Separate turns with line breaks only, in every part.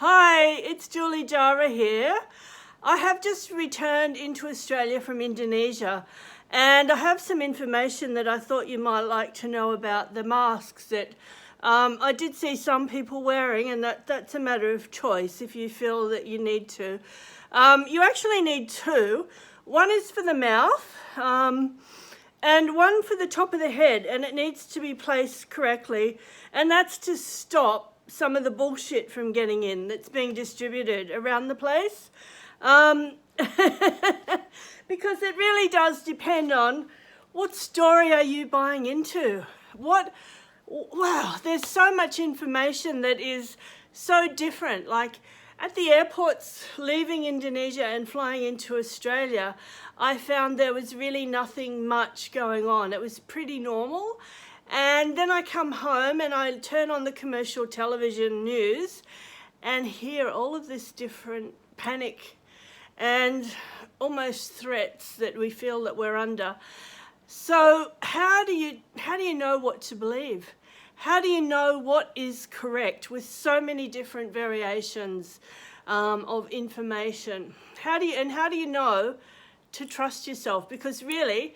Hi, it's Julie Jara here. I have just returned into Australia from Indonesia, and I have some information that I thought you might like to know about the masks that I did see some people wearing, and that's a matter of choice if you feel that you need to. You actually need two. One is for the mouth, and one for the top of the head, and it needs to be placed correctly, and that's to stop some of the bullshit from getting in that's being distributed around the place. Because it really does depend on what story are you buying into. Wow, there's so much information that is so different. Like at the airports leaving Indonesia and flying into Australia, I found there was really nothing much going on. It was pretty normal. And then I come home and I turn on the commercial television news and hear all of this different panic and almost threats that we feel that we're under. So how do you know what to believe? How do you know what is correct with so many different variations of information? How do you know to trust yourself? Because really,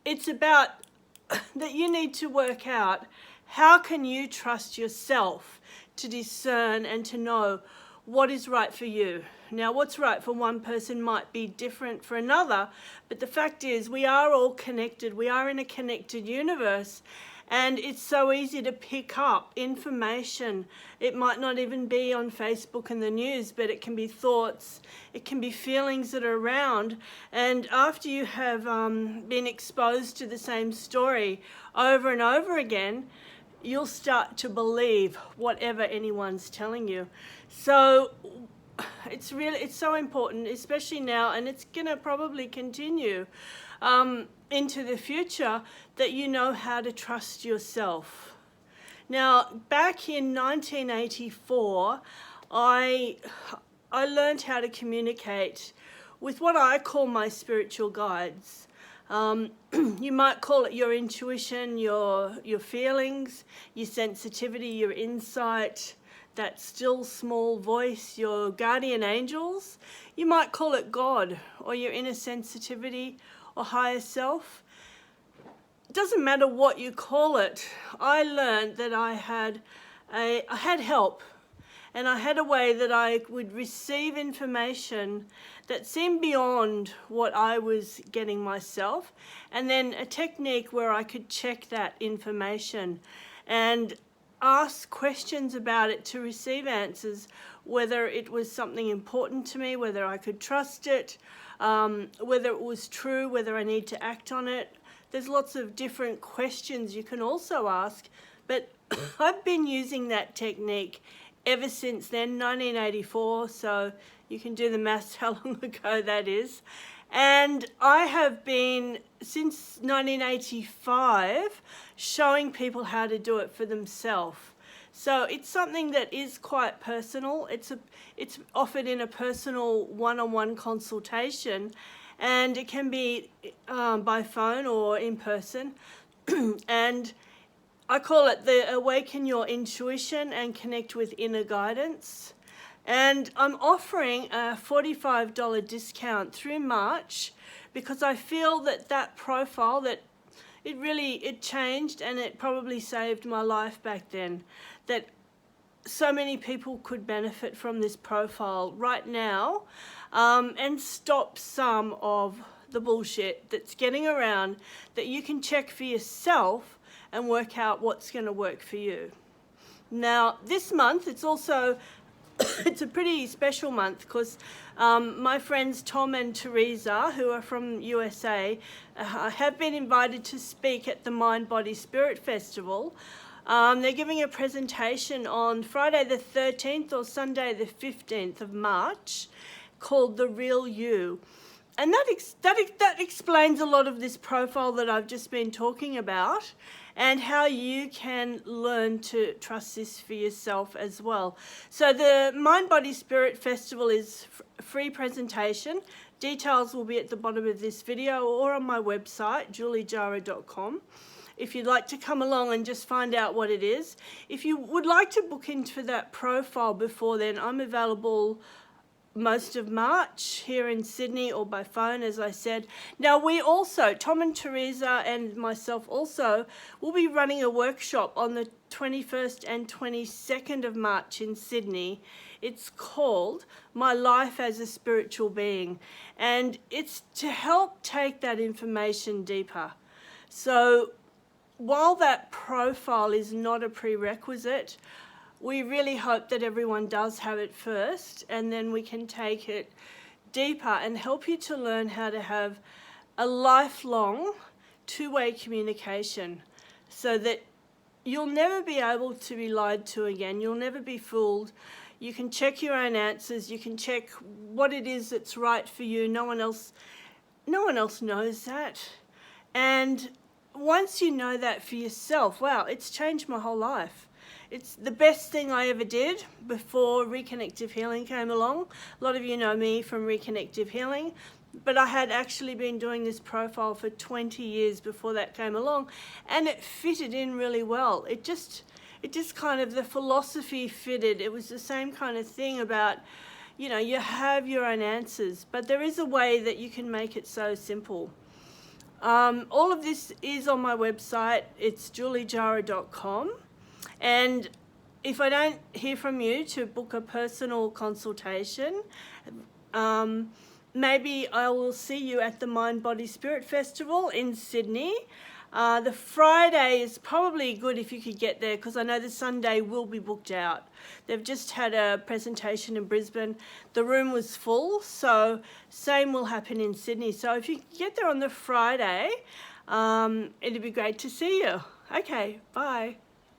it's about that you need to work out how can you trust yourself to discern and to know what is right for you. Now, what's right for one person might be different for another, but the fact is we are all connected. We are in a connected universe, and it's so easy to pick up information. It might not even be on Facebook and the news, but it can be thoughts, it can be feelings that are around. And after you have been exposed to the same story over and over again, you'll start to believe whatever anyone's telling you. So it's so important, especially now, and it's going to probably continue into the future, that you know how to trust yourself. Now, back in 1984, I learned how to communicate with what I call my spiritual guides. You might call it your intuition, your feelings, your sensitivity, your insight, that still small voice, your guardian angels. You might call it God or your inner sensitivity or higher self. It doesn't matter what you call it. I learned that I had help, and I had a way that I would receive information that seemed beyond what I was getting myself, and then a technique where I could check that information and ask questions about it to receive answers, whether it was something important to me, whether I could trust it, whether it was true, whether I need to act on it. There's lots of different questions you can also ask, but I've been using that technique ever since then, 1984, so you can do the maths how long ago that is. And I have been, since 1985, showing people how to do it for themselves. So it's something that is quite personal. It's offered in a personal one-on-one consultation, and it can be by phone or in person. And I call it the Awaken Your Intuition and Connect with Inner Guidance. And I'm offering a $45 discount through March, because I feel that profile, that it changed, and it probably saved my life back then. That so many people could benefit from this profile right now, and stop some of the bullshit that's getting around, that you can check for yourself and work out what's going to work for you. Now, this month, it's a pretty special month, because my friends Tom and Teresa, who are from USA, have been invited to speak at the Mind Body Spirit Festival. They're giving a presentation on Friday the 13th or Sunday the 15th of March, called The Real You. And that explains a lot of this profile that I've just been talking about, and how you can learn to trust this for yourself as well. So the Mind Body Spirit Festival is a free presentation. Details will be at the bottom of this video or on my website, juliejara.com. if you'd like to come along and just find out what it is. If you would like to book into that profile before then, I'm available most of March here in Sydney or by phone, as I said. Now, we also, Tom and Teresa and myself also, will be running a workshop on the 21st and 22nd of March in Sydney. It's called My Life as a Spiritual Being, and it's to help take that information deeper. So while that profile is not a prerequisite, we really hope that everyone does have it first, and then we can take it deeper and help you to learn how to have a lifelong two-way communication so that you'll never be able to be lied to again. You'll never be fooled. You can check your own answers. You can check what it is that's right for you. No one else knows that. And once you know that for yourself, wow, it's changed my whole life. It's the best thing I ever did before Reconnective Healing came along. A lot of you know me from Reconnective Healing, but I had actually been doing this profile for 20 years before that came along, and it fitted in really well. It just kind of, the philosophy fitted. It was the same kind of thing about, you know, you have your own answers, but there is a way that you can make it so simple. All of this is on my website. It's juliejara.com. And if I don't hear from you to book a personal consultation, maybe I will see you at the Mind Body Spirit Festival in Sydney. The Friday is probably good if you could get there, because I know the Sunday will be booked out. They've just had a presentation in Brisbane. The room was full, so same will happen in Sydney. So if you get there on the Friday, it'd be great to see you. Okay, bye.